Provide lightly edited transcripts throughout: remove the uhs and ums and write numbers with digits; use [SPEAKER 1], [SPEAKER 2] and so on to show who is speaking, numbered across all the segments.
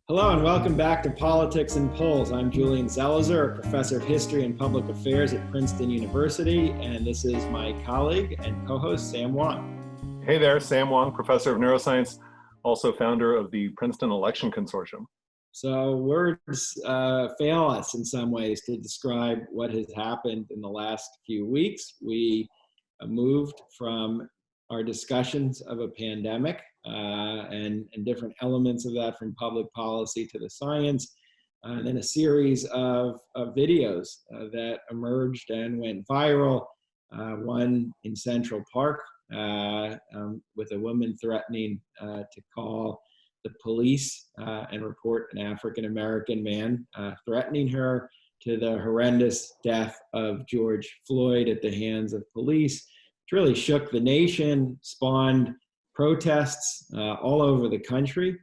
[SPEAKER 1] Hello and welcome back to Politics and Polls. I'm Julian Zelizer, a professor of history and public affairs at Princeton University, and this is my colleague and co-host, Sam Wong.
[SPEAKER 2] Hey there, Sam Wong, professor of neuroscience, also founder of the Princeton Election Consortium.
[SPEAKER 1] So words fail us in some ways to describe what has happened in the last few weeks. We moved from our discussions of a pandemic and different elements of that, from public policy to the science, and then a series of videos that emerged and went viral. One in Central Park with a woman threatening to call the police and report an African-American man threatening her, to the horrendous death of George Floyd at the hands of police. It really shook the nation, spawned protests all over the country.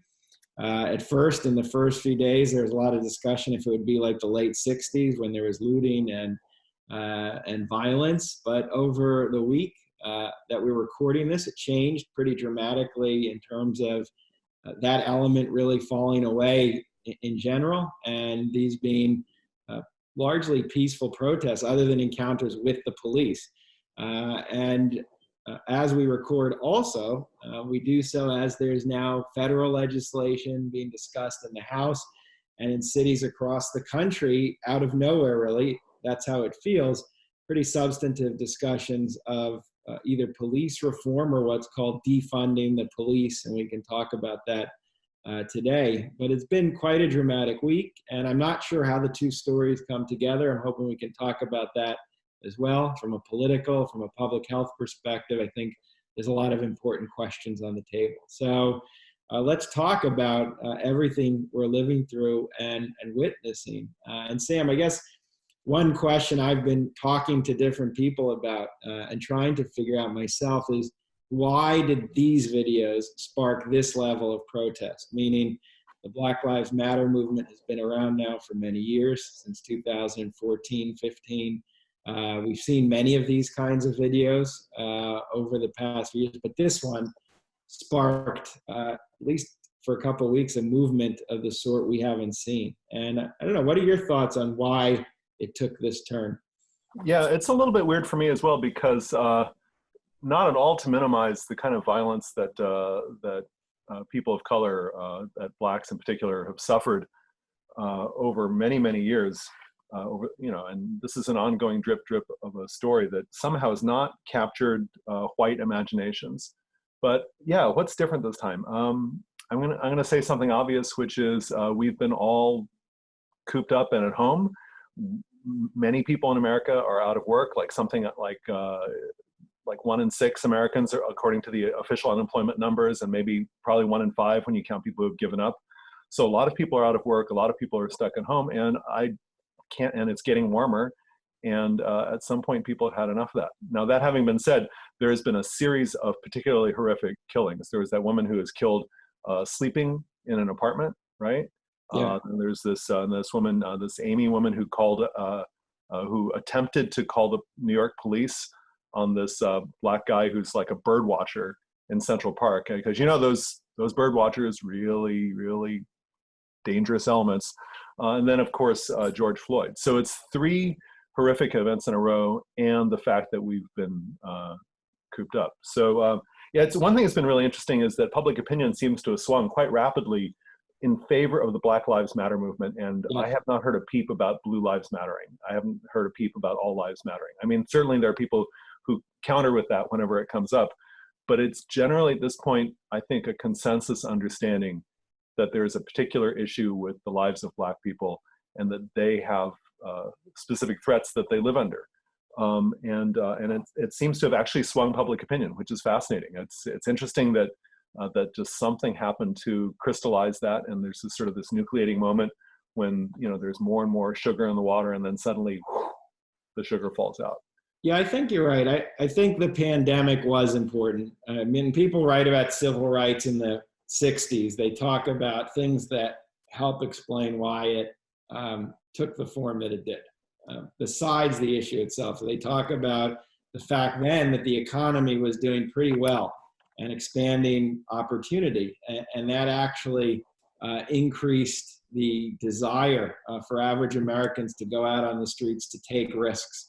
[SPEAKER 1] At first, in the first few days, there was a lot of discussion if it would be like the late 60s when there was looting and violence. But over the week that we're recording this, it changed pretty dramatically in terms of that element really falling away in general, and these being largely peaceful protests other than encounters with the police. As we record also, we do so as there's now federal legislation being discussed in the House and in cities across the country, out of nowhere really, that's how it feels, pretty substantive discussions of either police reform or what's called defunding the police, and we can talk about that today. But it's been quite a dramatic week, and I'm not sure how the two stories come together. I'm hoping we can talk about that as well, from a political, from a public health perspective. I think there's a lot of important questions on the table. So let's talk about everything we're living through and witnessing. And Sam, I guess one question I've been talking to different people about and trying to figure out myself is, why did these videos spark this level of protest? Meaning, the Black Lives Matter movement has been around now for many years, since 2014, 15. We've seen many of these kinds of videos over the past few years, but this one sparked, at least for a couple of weeks, a movement of the sort we haven't seen. And I don't know, what are your thoughts on why it took this turn?
[SPEAKER 2] Yeah, it's a little bit weird for me as well, because not at all to minimize the kind of violence that people of color, that blacks in particular, have suffered over many, many years. And this is an ongoing drip of a story that somehow has not captured white imaginations. But yeah, what's different this time? I'm gonna say something obvious, which is we've been all cooped up and at home. Many people in America are out of work, like something like 1 in 6 Americans, according to the official unemployment numbers, and maybe probably 1 in 5 when you count people who have given up. So a lot of people are out of work. A lot of people are stuck at home, and and it's getting warmer. And at some point, people have had enough of that. Now, that having been said, there has been a series of particularly horrific killings. There was that woman who was killed sleeping in an apartment, right?
[SPEAKER 1] Yeah.
[SPEAKER 2] And there's this woman, this Amy woman, who attempted to call the New York police on this black guy who's like a bird watcher in Central Park, because those bird watchers really, really dangerous elements. And then of course George Floyd. So it's 3 horrific events in a row, and the fact that we've been cooped up. So yeah, it's one thing that's been really interesting is that public opinion seems to have swung quite rapidly in favor of the Black Lives Matter movement, and
[SPEAKER 1] Yeah.
[SPEAKER 2] I have not heard a peep about Blue Lives Mattering. I haven't heard a peep about All Lives Mattering. I mean, certainly there are people who counter with that whenever it comes up, but it's generally at this point, I think, a consensus understanding that there is a particular issue with the lives of Black people, and that they have specific threats that they live under. It seems to have actually swung public opinion, which is fascinating. It's interesting that that just something happened to crystallize that, and there's this sort of this nucleating moment when there's more and more sugar in the water, and then suddenly the sugar falls out.
[SPEAKER 1] Yeah, I think you're right. I think the pandemic was important. I mean, people write about civil rights in the 60s. They talk about things that help explain why it took the form that it did, besides the issue itself. So they talk about the fact then that the economy was doing pretty well and expanding opportunity. And that actually increased the desire for average Americans to go out on the streets to take risks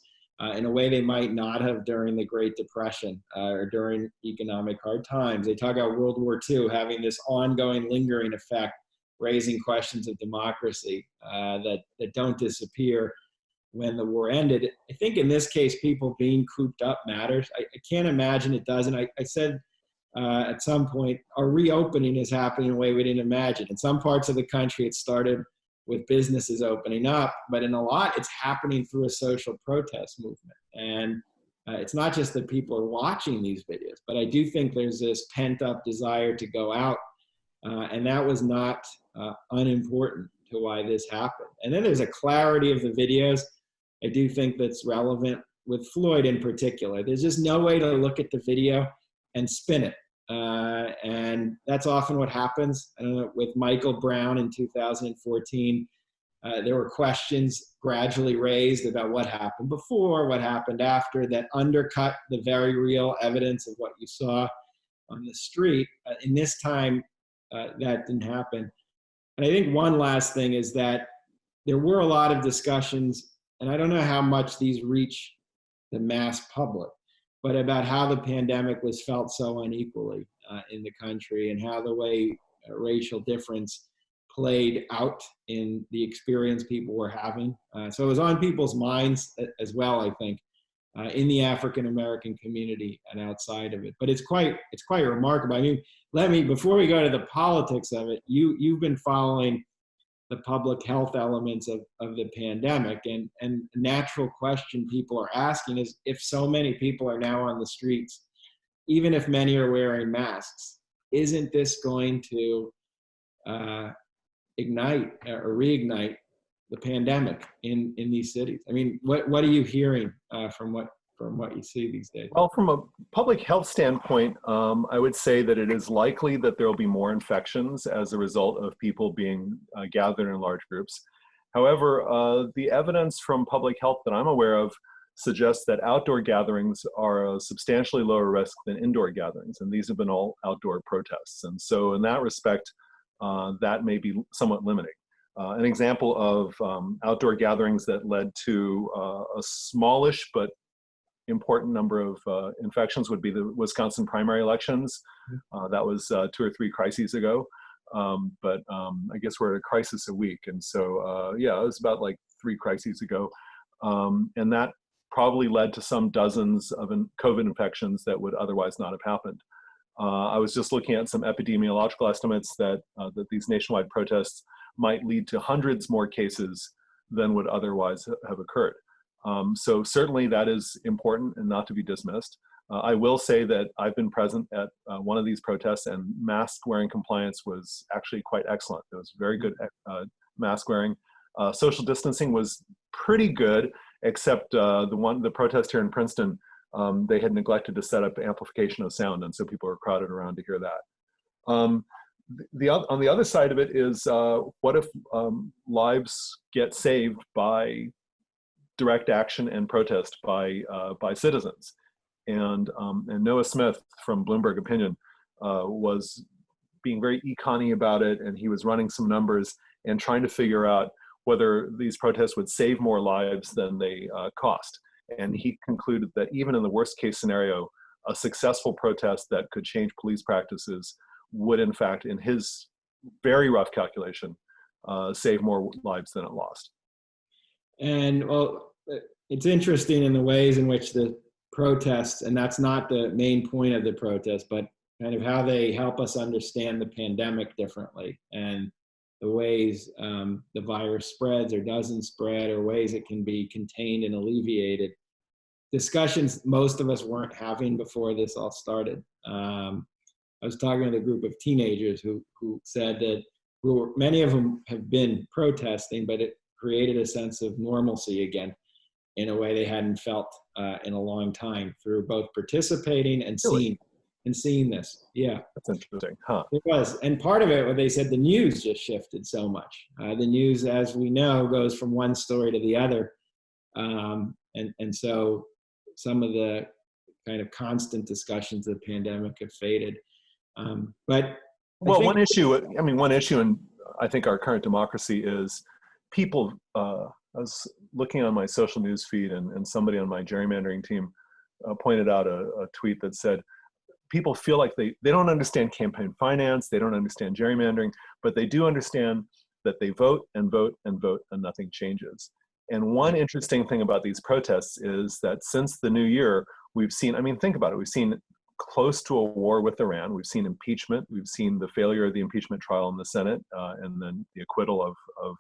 [SPEAKER 1] in a way they might not have during the Great Depression or during economic hard times. They talk about World War II having this ongoing, lingering effect, raising questions of democracy that don't disappear when the war ended. I think in this case, people being cooped up matters. I can't imagine it doesn't. I said at some point, our reopening is happening in a way we didn't imagine. In some parts of the country, it started with businesses opening up, but in a lot, it's happening through a social protest movement. And it's not just that people are watching these videos, but I do think there's this pent up desire to go out. And that was not unimportant to why this happened. And then there's a clarity of the videos. I do think that's relevant with Floyd in particular. There's just no way to look at the video and spin it. And that's often what happens. I don't know, with Michael Brown in 2014, there were questions gradually raised about what happened before, what happened after, that undercut the very real evidence of what you saw on the street. In this time, that didn't happen. And I think one last thing is that there were a lot of discussions, and I don't know how much these reach the mass public, but about how the pandemic was felt so unequally in the country, and how the way racial difference played out in the experience people were having. So it was on people's minds as well, I think, in the African American community and outside of it. But it's quite remarkable. I mean, before we go to the politics of it, you've been following the public health elements of the pandemic, and a natural question people are asking is, if so many people are now on the streets, even if many are wearing masks, isn't this going to ignite or reignite the pandemic in these cities? I mean, what are you hearing from what you see these days?
[SPEAKER 2] Well, from a public health standpoint, I would say that it is likely that there will be more infections as a result of people being gathered in large groups. However, the evidence from public health that I'm aware of suggests that outdoor gatherings are a substantially lower risk than indoor gatherings, and these have been all outdoor protests. And so in that respect, that may be somewhat limiting. An example of outdoor gatherings that led to a smallish but important number of infections would be the Wisconsin primary elections. That was 2 or 3 crises ago. But I guess we're at a crisis a week. And so, yeah, it was about like 3 crises ago. And that probably led to some dozens of COVID infections that would otherwise not have happened. I was just looking at some epidemiological estimates that these nationwide protests might lead to hundreds more cases than would otherwise have occurred. So certainly that is important and not to be dismissed. I will say that I've been present at one of these protests, and mask wearing compliance was actually quite excellent. There was very good mask wearing. Social distancing was pretty good, except the protest here in Princeton, they had neglected to set up amplification of sound, and so people were crowded around to hear that. On the other side of it is, what if lives get saved by direct action and protest by citizens? And Noah Smith from Bloomberg Opinion was being very econ-y about it, and he was running some numbers and trying to figure out whether these protests would save more lives than they cost. And he concluded that even in the worst case scenario, a successful protest that could change police practices would, in fact, in his very rough calculation, save more lives than it lost.
[SPEAKER 1] And well, it's interesting in the ways in which the protests, and that's not the main point of the protest, but kind of how they help us understand the pandemic differently, and the ways the virus spreads or doesn't spread, or ways it can be contained and alleviated. Discussions most of us weren't having before this all started. I was talking with a group of teenagers who said that many of them have been protesting, but it created a sense of normalcy again in a way they hadn't felt in a long time, through both participating and seeing this. Yeah.
[SPEAKER 2] That's interesting, huh?
[SPEAKER 1] It was. And part of it, what they said, the news just shifted so much. The news, as we know, goes from one story to the other. And so some of the kind of constant discussions of the pandemic have faded. But
[SPEAKER 2] well, one issue in I think our current democracy is people. I was looking on my social news feed, and somebody on my gerrymandering team pointed out a tweet that said, people feel like they don't understand campaign finance, they don't understand gerrymandering, but they do understand that they vote and vote and vote and nothing changes. And one interesting thing about these protests is that since the new year, we've seen, I mean, think about it, we've seen close to a war with Iran, we've seen impeachment, we've seen the failure of the impeachment trial in the Senate, and then the acquittal of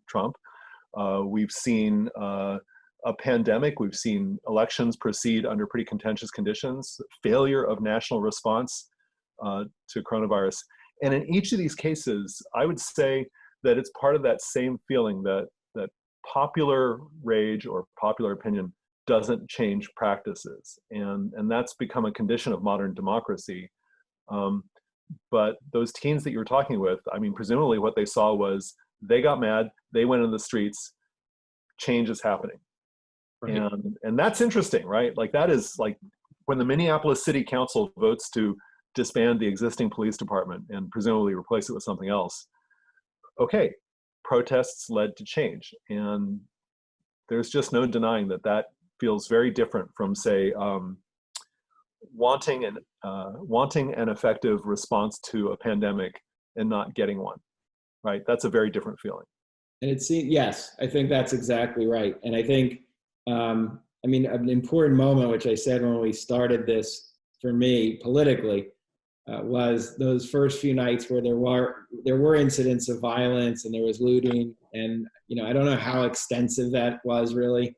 [SPEAKER 2] Trump. We've seen a pandemic, we've seen elections proceed under pretty contentious conditions, failure of national response to coronavirus. And in each of these cases, I would say that it's part of that same feeling that popular rage or popular opinion doesn't change practices. And that's become a condition of modern democracy. But those teens that you were talking with, I mean, presumably what they saw was they got mad, they went in the streets, change is happening. Right. And that's interesting, right? Like that is like when the Minneapolis City Council votes to disband the existing police department and presumably replace it with something else. Okay, protests led to change. And there's just no denying that that feels very different from, say, wanting an effective response to a pandemic and not getting one, right? That's a very different feeling.
[SPEAKER 1] And it seems, yes, I think that's exactly right. And I think, I mean, an important moment, which I said when we started this for me politically, was those first few nights where there were incidents of violence and there was looting. And, you know, I don't know how extensive that was really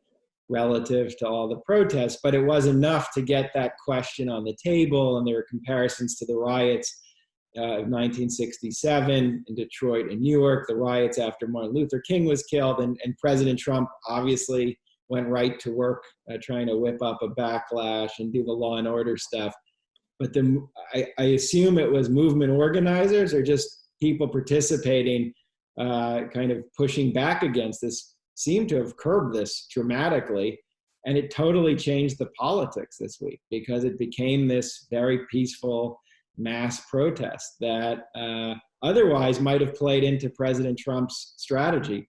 [SPEAKER 1] relative to all the protests, but it was enough to get that question on the table. And there were comparisons to the riots of 1967 in Detroit and New York, the riots after Martin Luther King was killed, and President Trump obviously went right to work trying to whip up a backlash and do the law and order stuff. But I assume it was movement organizers or just people participating, kind of pushing back against this, seemed to have curbed this dramatically. And it totally changed the politics this week because it became this very peaceful mass protest that otherwise might have played into President Trump's strategy.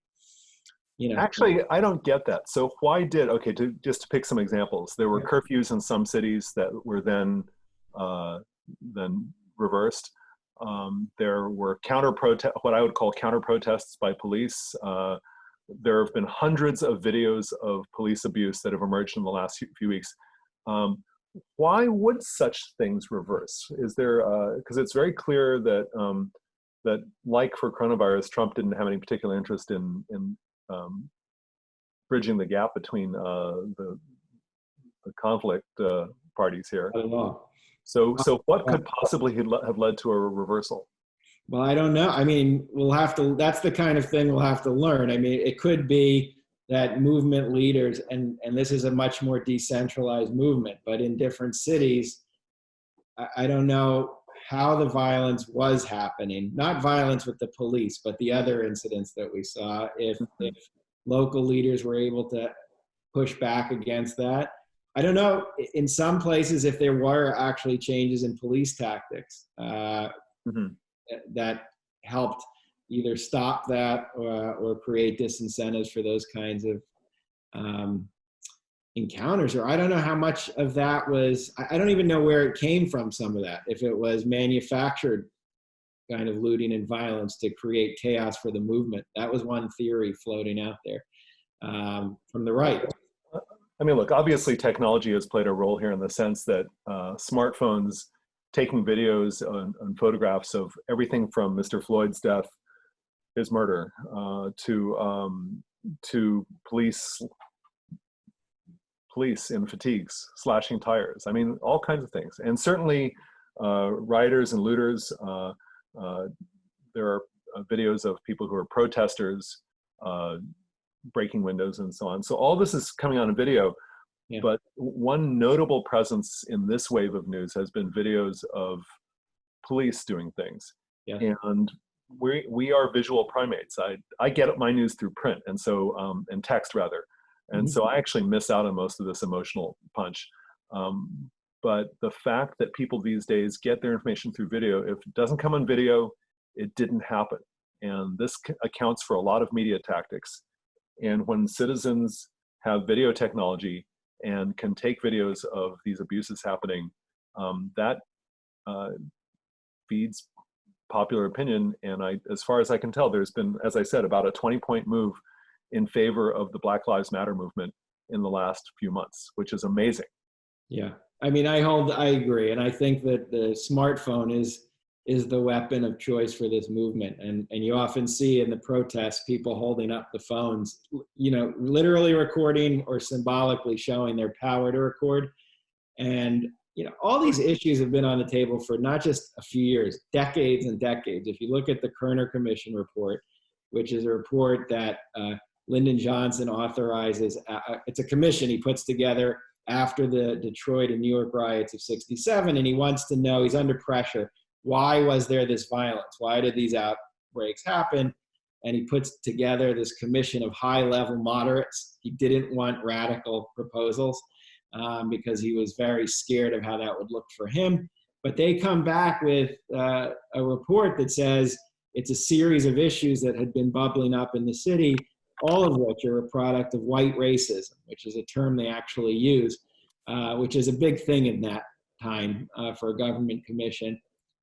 [SPEAKER 1] You know,
[SPEAKER 2] actually, I don't get that. So why did, okay, just to pick some examples, there were curfews in some cities that were then reversed. There were what I would call counter protests by police. There have been hundreds of videos of police abuse that have emerged in the last few weeks. Why would such things reverse? Is there, because it's very clear that that like for coronavirus, Trump didn't have any particular interest in bridging the gap between the conflict parties here.
[SPEAKER 1] I don't know.
[SPEAKER 2] So what could possibly have led to a reversal?
[SPEAKER 1] Well, I don't know. I mean, that's the kind of thing we'll have to learn. I mean, it could be that movement leaders, and this is a much more decentralized movement, but in different cities, I don't know how the violence was happening, not violence with the police, but the other incidents that we saw, if local leaders were able to push back against that. I don't know, in some places, if there were actually changes in police tactics that helped either stop that or create disincentives for those kinds of encounters. Or I don't know how much of that was, I don't even know where it came from, some of that, if it was manufactured kind of looting and violence to create chaos for the movement. That was one theory floating out there from the right.
[SPEAKER 2] I mean, look, obviously technology has played a role here in the sense that smartphones taking videos and photographs of everything from Mr. Floyd's death, his murder, to police in fatigues, slashing tires. I mean, all kinds of things. And certainly rioters and looters, there are videos of people who are protesters breaking windows and so on. So all this is coming on a video, but one notable presence in this wave of news has been videos of police doing things. And we are visual primates. I get my news through print, and so and text rather, and so I actually miss out on most of this emotional punch. But the fact that people these days get their information through video, if it doesn't come on video, it didn't happen. And this accounts for a lot of media tactics. And when citizens have video technology and can take videos of these abuses happening, that feeds popular opinion. And as far as I can tell, there's been, as I said, about a 20-point move in favor of the Black Lives Matter movement in the last few months, which is amazing.
[SPEAKER 1] Yeah, I mean, I agree, and I think that the smartphone is the weapon of choice for this movement, and you often see in the protests people holding up the phones, you know, literally recording or symbolically showing their power to record. And you know, all these issues have been on the table for not just a few years, decades and decades. If you look at the Kerner Commission report, which is a report that Lyndon Johnson authorizes, it's a commission he puts together after the Detroit and New York riots of '67, and he wants to know, he's under pressure, why was there this violence? Why did these outbreaks happen? And he puts together this commission of high-level moderates. He didn't want radical proposals because he was very scared of how that would look for him. But they come back with a report that says it's a series of issues that had been bubbling up in the city, all of which are a product of white racism, which is a term they actually use, which is a big thing in that time for a government commission.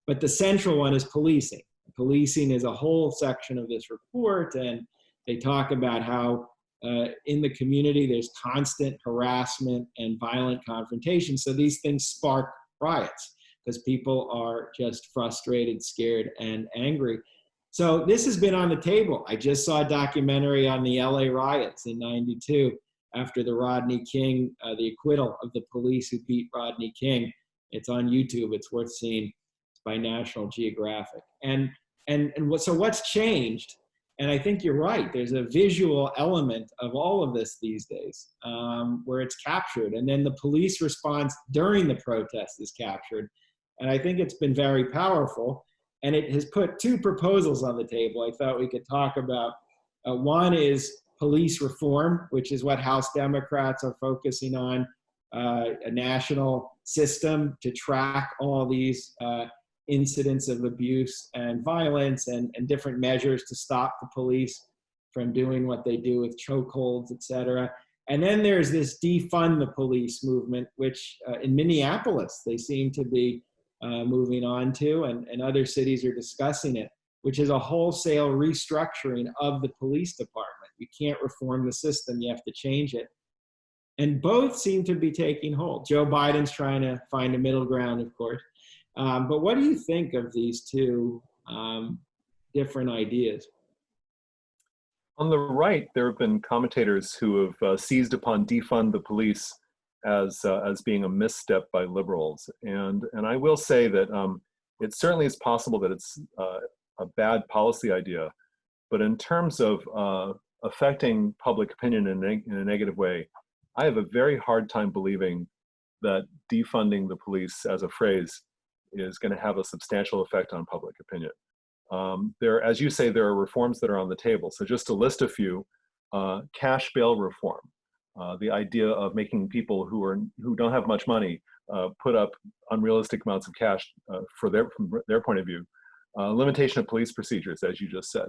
[SPEAKER 1] But the central one is policing. Policing is a whole section of this report, and they talk about how in the community there's constant harassment and violent confrontation. So these things spark riots because people are just frustrated, scared, and angry. So this has been on the table. I just saw a documentary on the LA riots in '92 after the Rodney King, the acquittal of the police who beat Rodney King. It's on YouTube. It's worth seeing. It's by National Geographic. So what's changed? And I think you're right. There's a visual element of all of this these days where it's captured. And then the police response during the protest is captured. And I think it's been very powerful. And it has put two proposals on the table I thought we could talk about. One is police reform, which is what House Democrats are focusing on, a national system to track all these incidents of abuse and violence and different measures to stop the police from doing what they do with chokeholds, et cetera. And then there's this defund the police movement, which in Minneapolis, they seem to be moving on to, and other cities are discussing it, which is a wholesale restructuring of the police department. You can't reform the system, you have to change it. And both seem to be taking hold. Joe Biden's trying to find a middle ground, of course. But what do you think of these two different ideas?
[SPEAKER 2] On the right, there have been commentators who have seized upon defund the police as being a misstep by liberals. And I will say that it certainly is possible that it's a bad policy idea, but in terms of affecting public opinion in a negative way, I have a very hard time believing that defunding the police as a phrase is going to have a substantial effect on public opinion. As you say, there are reforms that are on the table. So just to list a few, cash bail reform, the idea of making people who don't have much money put up unrealistic amounts of cash from their point of view, limitation of police procedures, as you just said,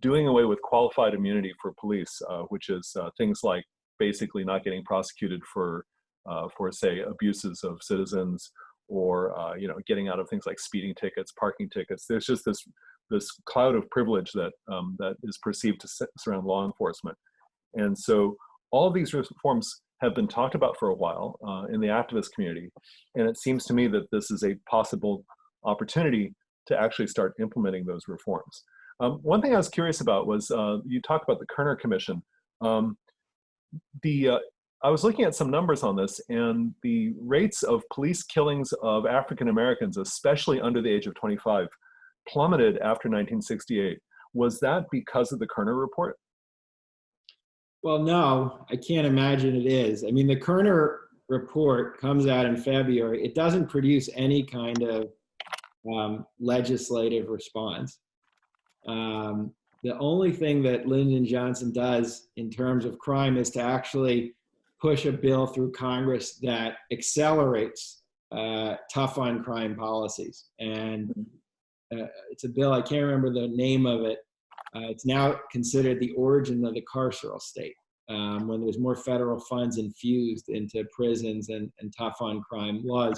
[SPEAKER 2] doing away with qualified immunity for police, which is things like basically not getting prosecuted for say abuses of citizens, or getting out of things like speeding tickets, parking tickets. There's just this cloud of privilege that is perceived to surround law enforcement. And so all of these reforms have been talked about for a while in the activist community. And it seems to me that this is a possible opportunity to actually start implementing those reforms. One thing I was curious about was you talked about the Kerner Commission. I was looking at some numbers on this, and the rates of police killings of African Americans, especially under the age of 25, plummeted after 1968. Was that because of the Kerner report?
[SPEAKER 1] Well, no, I can't imagine it is. I mean, the Kerner report comes out in February. It doesn't produce any kind of legislative response. The only thing that Lyndon Johnson does in terms of crime is to actually push a bill through Congress that accelerates tough on crime policies. And it's a bill, I can't remember the name of it, It's now considered the origin of the carceral state, when there was more federal funds infused into prisons and tough on crime laws.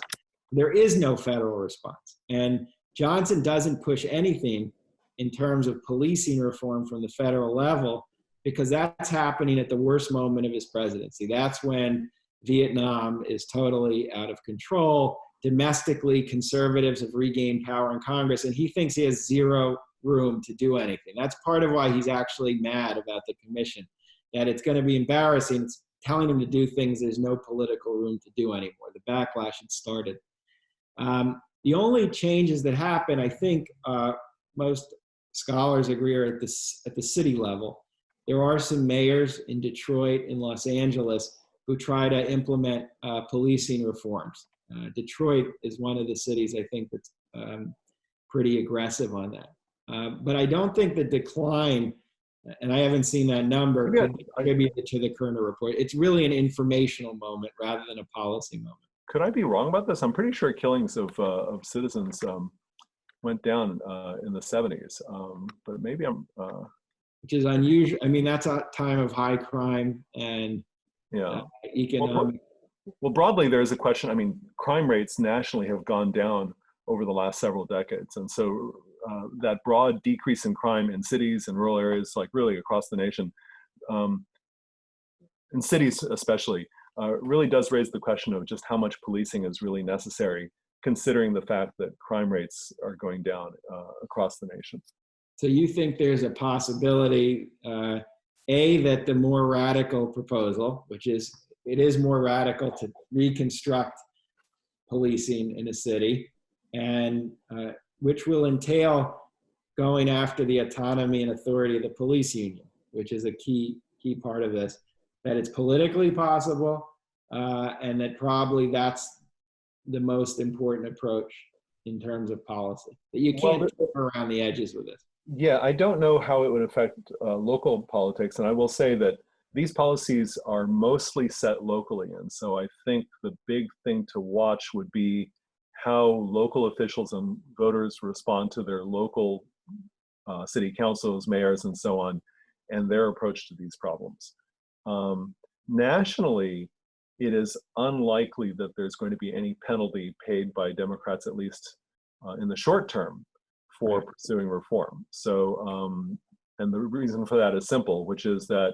[SPEAKER 1] There is no federal response. And Johnson doesn't push anything in terms of policing reform from the federal level, because that's happening at the worst moment of his presidency. That's when Vietnam is totally out of control. Domestically, conservatives have regained power in Congress, and he thinks he has zero room to do anything. That's part of why he's actually mad about the commission, that it's going to be embarrassing. It's telling him to do things there's no political room to do anymore. The backlash had started. The only changes that happen, I think most scholars agree, are at the city level. There are some mayors in Detroit and Los Angeles who try to implement policing reforms. Detroit is one of the cities, I think, that's pretty aggressive on that. But I don't think the decline, and I haven't seen that number, could be attributed to the Kerner report. It's really an informational moment rather than a policy moment.
[SPEAKER 2] Could I be wrong about this? I'm pretty sure killings of citizens went down in the 70s, but maybe I'm...
[SPEAKER 1] Which is unusual. I mean, that's a time of high crime and economic...
[SPEAKER 2] Well, broadly, there's a question. I mean, crime rates nationally have gone down over the last several decades. And so that broad decrease in crime in cities and rural areas, like really across the nation, in cities especially, really does raise the question of just how much policing is really necessary, considering the fact that crime rates are going down across the nation.
[SPEAKER 1] So you think there's a possibility, that the more radical proposal, which is, it is more radical to reconstruct policing in a city, and which will entail going after the autonomy and authority of the police union, which is a key part of this, that it's politically possible, and that probably that's the most important approach in terms of policy. That you can't trip around the edges with this.
[SPEAKER 2] Yeah, I don't know how it would affect local politics, and I will say that these policies are mostly set locally, and so I think the big thing to watch would be how local officials and voters respond to their local city councils, mayors, and so on, and their approach to these problems. Nationally, it is unlikely that there's going to be any penalty paid by Democrats, at least in the short term, for pursuing reform. So, and the reason for that is simple, which is that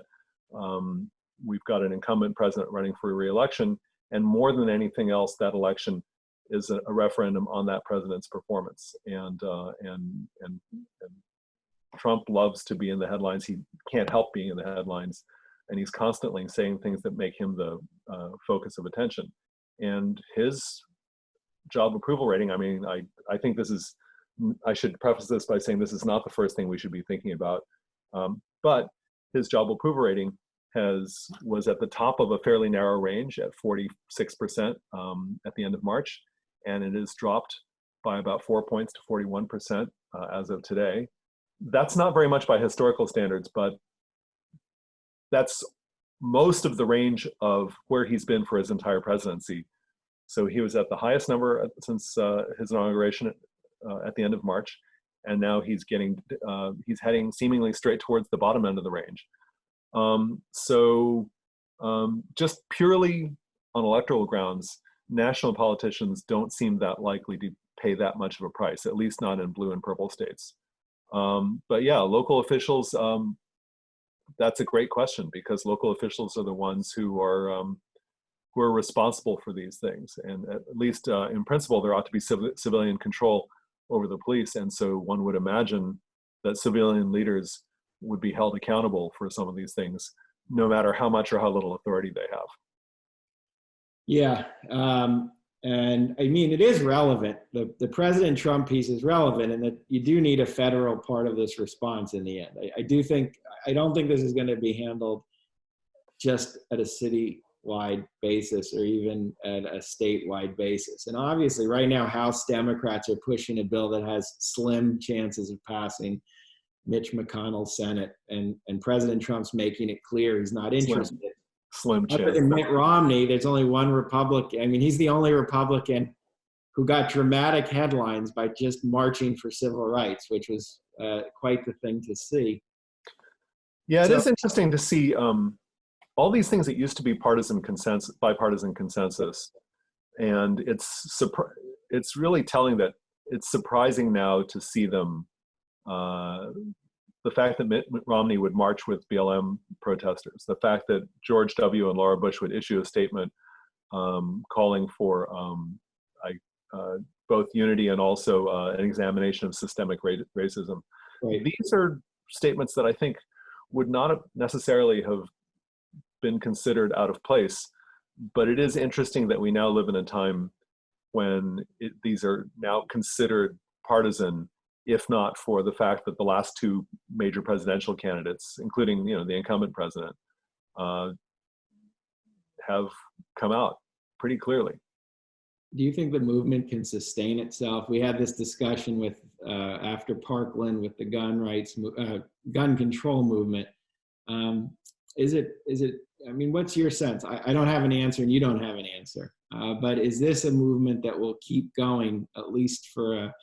[SPEAKER 2] we've got an incumbent president running for re-election, and more than anything else, that election is a referendum on that president's performance. And Trump loves to be in the headlines. He can't help being in the headlines, and he's constantly saying things that make him the focus of attention. And his job approval rating, I mean, I think this is, I should preface this by saying this is not the first thing we should be thinking about, but his job approval rating was at the top of a fairly narrow range at 46% at the end of March, and it has dropped by about 4 points to 41% as of today. That's not very much by historical standards, but that's most of the range of where he's been for his entire presidency. So he was at the highest number since his inauguration at the end of March, and now he's heading seemingly straight towards the bottom end of the range. Just purely on electoral grounds, national politicians don't seem that likely to pay that much of a price, at least not in blue and purple states. But yeah, local officials, that's a great question, because local officials are the ones who are responsible for these things. And at least in principle, there ought to be civilian control over the police. And so one would imagine that civilian leaders would be held accountable for some of these things, no matter how much or how little authority they have.
[SPEAKER 1] Yeah, and I mean, it is relevant. The President Trump piece is relevant, and that you do need a federal part of this response in the end. I don't think this is going to be handled just at a citywide basis or even at a statewide basis. And obviously right now, House Democrats are pushing a bill that has slim chances of passing Mitch McConnell's Senate, and President Trump's making it clear he's not interested.
[SPEAKER 2] Slim chance.
[SPEAKER 1] Other than Mitt Romney, there's only one Republican. I mean, he's the only Republican who got dramatic headlines by just marching for civil rights, which was quite the thing to see.
[SPEAKER 2] Yeah, it
[SPEAKER 1] So,
[SPEAKER 2] is interesting to see all these things that used to be bipartisan consensus, and it's really telling that it's surprising now to see them. The fact that Mitt Romney would march with BLM protesters, the fact that George W. and Laura Bush would issue a statement calling for both unity and also an examination of systemic racism.
[SPEAKER 1] right.
[SPEAKER 2] These are statements that I think would not have necessarily have been considered out of place, but it is interesting that we now live in a time when these are now considered partisan, if not for the fact that the last two major presidential candidates, including the incumbent president, have come out pretty clearly.
[SPEAKER 1] Do you think the movement can sustain itself? We had this discussion with after Parkland with the gun control movement. Is it? I mean, what's your sense? I don't have an answer, and you don't have an answer. But is this a movement that will keep going at least for a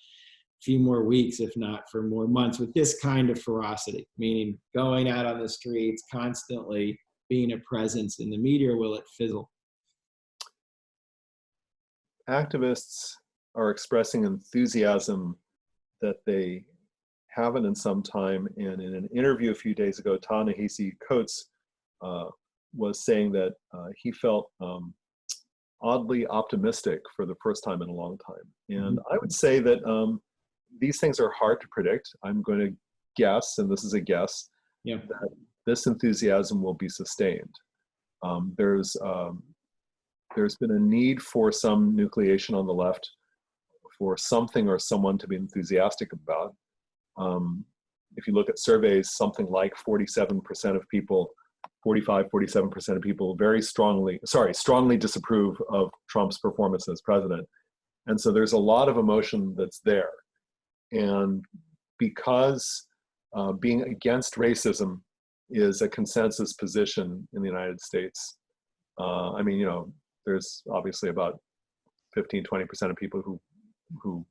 [SPEAKER 1] few more weeks, if not for more months, with this kind of ferocity? Meaning, going out on the streets, constantly being a presence in the media, or will it fizzle?
[SPEAKER 2] Activists are expressing enthusiasm that they haven't in some time. And in an interview a few days ago, Ta-Nehisi Coates was saying that he felt oddly optimistic for the first time in a long time. And I would say that these things are hard to predict. I'm going to guess, and this is a guess, that this enthusiasm will be sustained. There's been a need for some nucleation on the left, for something or someone to be enthusiastic about. If you look at surveys, something like 47% of people, 47% of people strongly disapprove of Trump's performance as president. And so there's a lot of emotion that's there. And because being against racism is a consensus position in the United States, there's obviously about 15-20% of people who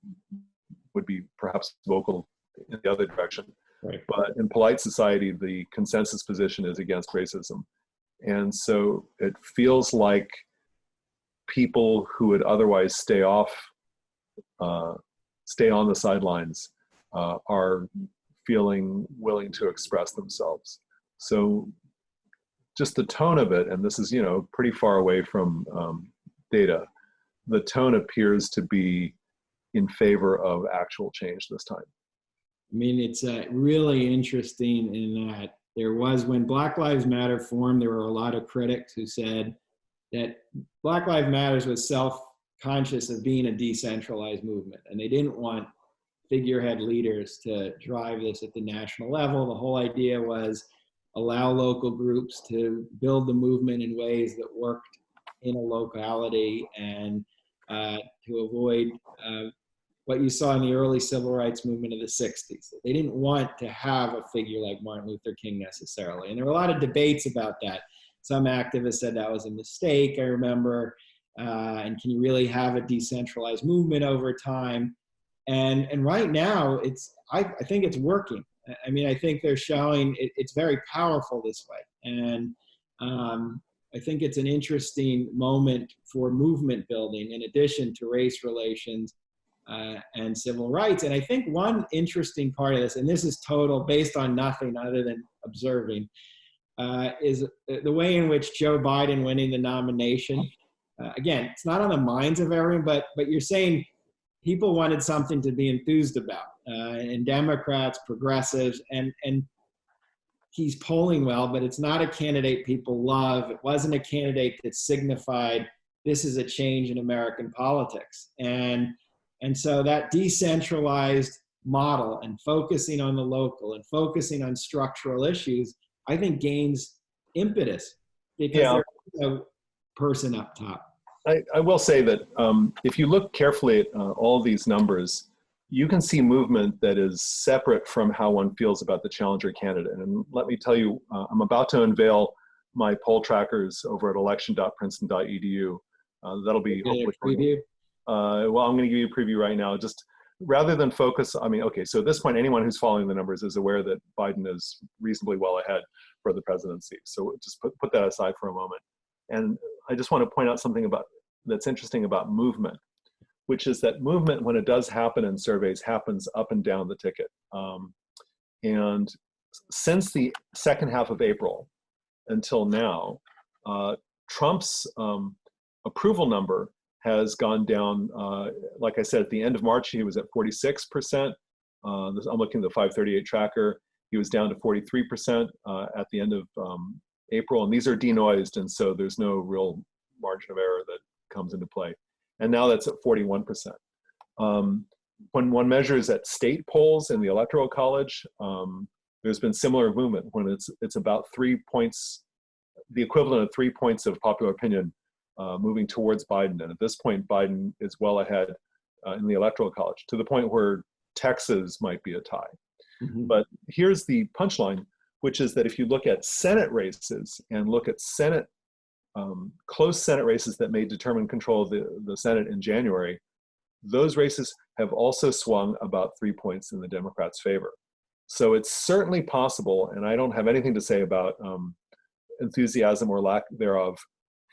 [SPEAKER 2] would be perhaps vocal in the other direction.
[SPEAKER 1] Right.
[SPEAKER 2] But in polite society, the consensus position is against racism. And so it feels like people who would otherwise stay on the sidelines are feeling willing to express themselves. So just the tone of it, and this is, pretty far away from data, the tone appears to be in favor of actual change this time.
[SPEAKER 1] I mean, it's really interesting in that when Black Lives Matter formed, there were a lot of critics who said that Black Lives Matter was self-conscious of being a decentralized movement, and they didn't want figurehead leaders to drive this at the national level. The whole idea was allow local groups to build the movement in ways that worked in a locality, and to avoid what you saw in the early civil rights movement of the 60s. They didn't want to have a figure like Martin Luther King necessarily. And there were a lot of debates about that. Some activists said that was a mistake, I remember. And can you really have a decentralized movement over time? And right now, I think it's working. I mean, I think they're showing it's very powerful this way. And I think it's an interesting moment for movement building in addition to race relations and civil rights. And I think one interesting part of this, and this is total based on nothing other than observing, is the way in which Joe Biden winning the nomination. Again, it's not on the minds of everyone, but you're saying people wanted something to be enthused about, and Democrats, progressives, and he's polling well, but it's not a candidate people love. It wasn't a candidate that signified this is a change in American politics. And so that decentralized model and focusing on the local and focusing on structural issues, I think gains impetus because there's no person up top.
[SPEAKER 2] I will say that if you look carefully at all these numbers, you can see movement that is separate from how one feels about the challenger candidate. And let me tell you, I'm about to unveil my poll trackers over at election.princeton.edu. That'll be hopefully Well, I'm going to give you a preview right now. Just rather than focus, I mean, okay, so at this point, anyone who's following the numbers is aware that Biden is reasonably well ahead for the presidency. So just put that aside for a moment. And I just want to point out something that's interesting about movement, which is that movement, when it does happen in surveys, happens up and down the ticket. And since the second half of April until now, Trump's approval number has gone down. Like I said, at the end of March, he was at 46%. I'm looking at the 538 tracker. He was down to 43% at the end of April, and these are denoised, and so there's no real margin of error that comes into play. And now that's at 41%. When one measures at state polls in the Electoral College, there's been similar movement when it's about 3 points, the equivalent of 3 points of popular opinion moving towards Biden. And at this point, Biden is well ahead in the Electoral College, to the point where Texas might be a tie. Mm-hmm. But here's the punchline, which is that if you look at Senate races and look at close Senate races that may determine control of the Senate in January, those races have also swung about 3 points in the Democrats' favor. So it's certainly possible, and I don't have anything to say about enthusiasm or lack thereof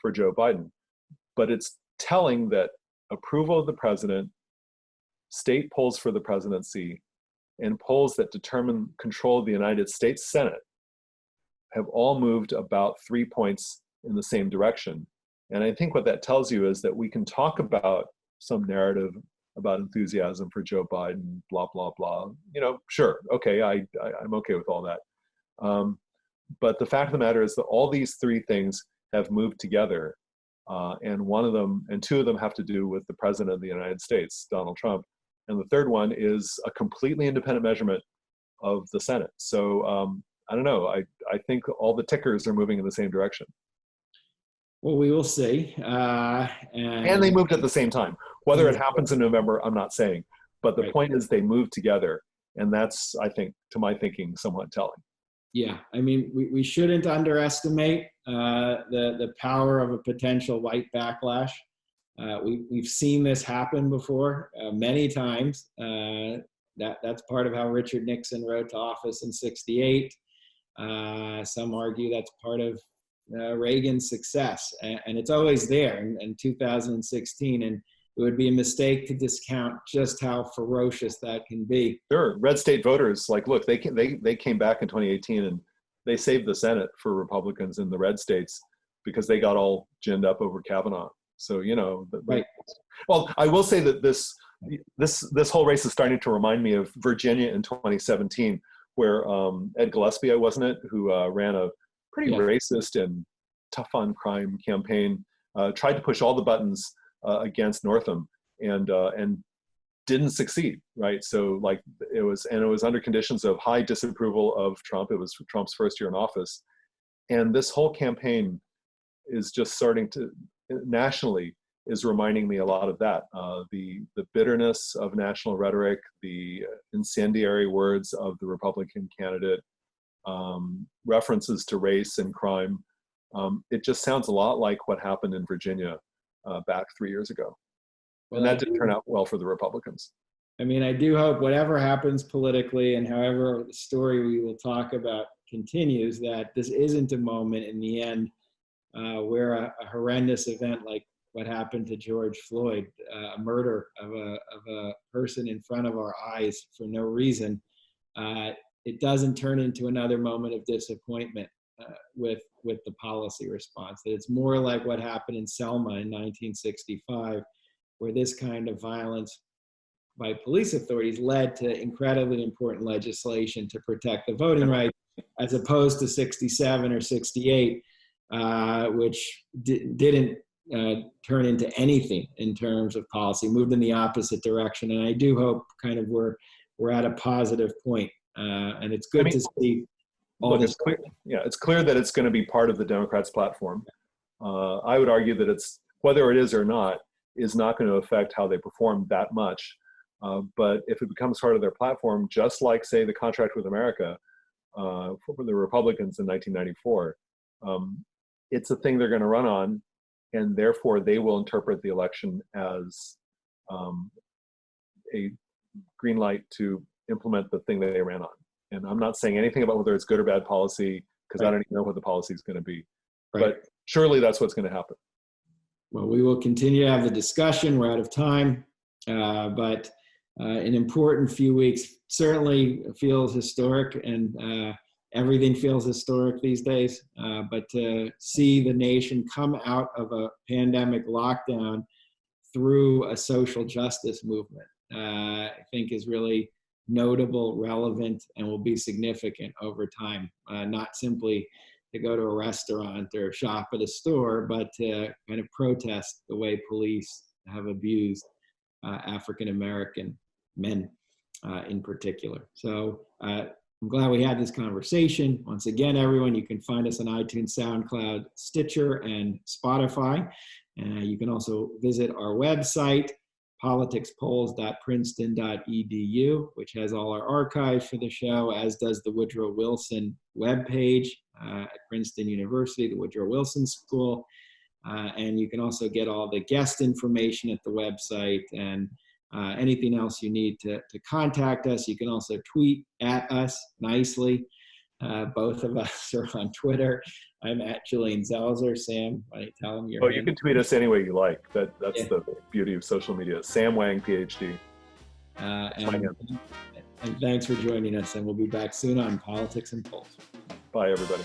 [SPEAKER 2] for Joe Biden, but it's telling that approval of the president, state polls for the presidency, and polls that determine control of the United States Senate have all moved about 3 points in the same direction. And I think what that tells you is that we can talk about some narrative about enthusiasm for Joe Biden, blah, blah, blah. You know, sure, okay, I'm okay with all that. But the fact of the matter is that all these three things have moved together, and two of them have to do with the president of the United States, Donald Trump. And the third one is a completely independent measurement of the Senate. So I don't know, I think all the tickers are moving in the same direction.
[SPEAKER 1] Well, we will see.
[SPEAKER 2] And they moved at the same time. Whether it happens in November, I'm not saying. But the point is they moved together. And that's, I think, to my thinking, somewhat telling.
[SPEAKER 1] Yeah, I mean, we shouldn't underestimate the power of a potential white backlash. We've seen this happen before many times. That's part of how Richard Nixon rode to office in '68. Some argue that's part of Reagan's success, and it's always there in 2016. And it would be a mistake to discount just how ferocious that can be.
[SPEAKER 2] Sure, red state voters, like, look, they came back in 2018 and they saved the Senate for Republicans in the red states because they got all ginned up over Kavanaugh. So, you know,
[SPEAKER 1] right.
[SPEAKER 2] Well, I will say that this whole race is starting to remind me of Virginia in 2017, where Ed Gillespie, wasn't it, who ran a pretty racist and tough on crime campaign, tried to push all the buttons against Northam and didn't succeed, right? So like it was under conditions of high disapproval of Trump. It was Trump's first year in office. And this whole campaign is just starting to, nationally, is reminding me a lot of that. The bitterness of national rhetoric, the incendiary words of the Republican candidate, references to race and crime. It just sounds a lot like what happened in Virginia back 3 years ago. Well, and that didn't turn out well for the Republicans.
[SPEAKER 1] I mean, I do hope whatever happens politically and however the story we will talk about continues, that this isn't a moment in the end where a horrendous event like what happened to George Floyd, a murder of a person in front of our eyes for no reason, it doesn't turn into another moment of disappointment with the policy response. That it's more like what happened in Selma in 1965, where this kind of violence by police authorities led to incredibly important legislation to protect the voting rights, as opposed to 67 or 68, which didn't turn into anything in terms of policy, moved in the opposite direction. And I do hope kind of we're at a positive point. And it's good to see all this.
[SPEAKER 2] It's clear, it's clear that it's going to be part of the Democrats' platform. I would argue that it's, whether it is or not, is not going to affect how they perform that much. But if it becomes part of their platform, just like, say, the contract with America for the Republicans in 1994, it's a thing they're going to run on, and therefore they will interpret the election as a green light to implement the thing that they ran on. And I'm not saying anything about whether it's good or bad policy, because I don't even know what the policy is going to be.
[SPEAKER 1] Right.
[SPEAKER 2] But surely that's what's going to happen.
[SPEAKER 1] Well, we will continue to have the discussion. We're out of time, but an important few weeks certainly feels historic, and everything feels historic these days. But to see the nation come out of a pandemic lockdown through a social justice movement, I think is really notable, relevant, and will be significant over time. Not simply to go to a restaurant or shop at a store, but to kind of protest the way police have abused African American men in particular. So I'm glad we had this conversation. Once again, everyone, you can find us on iTunes, SoundCloud, Stitcher, and Spotify. You can also visit our website, politicspolls.princeton.edu, which has all our archives for the show, as does the Woodrow Wilson webpage at Princeton University, the Woodrow Wilson School. And you can also get all the guest information at the website, and anything else you need to contact us. You can also tweet at us nicely. Both of us are on Twitter. I'm at Julian Zelzer. Sam, why don't you tell them your
[SPEAKER 2] Oh, you can tweet us any way you like. That's
[SPEAKER 1] Yeah.
[SPEAKER 2] the beauty of social media. Sam Wang, PhD.
[SPEAKER 1] And thanks for joining us, and we'll be back soon on Politics and Polls.
[SPEAKER 2] Bye, everybody.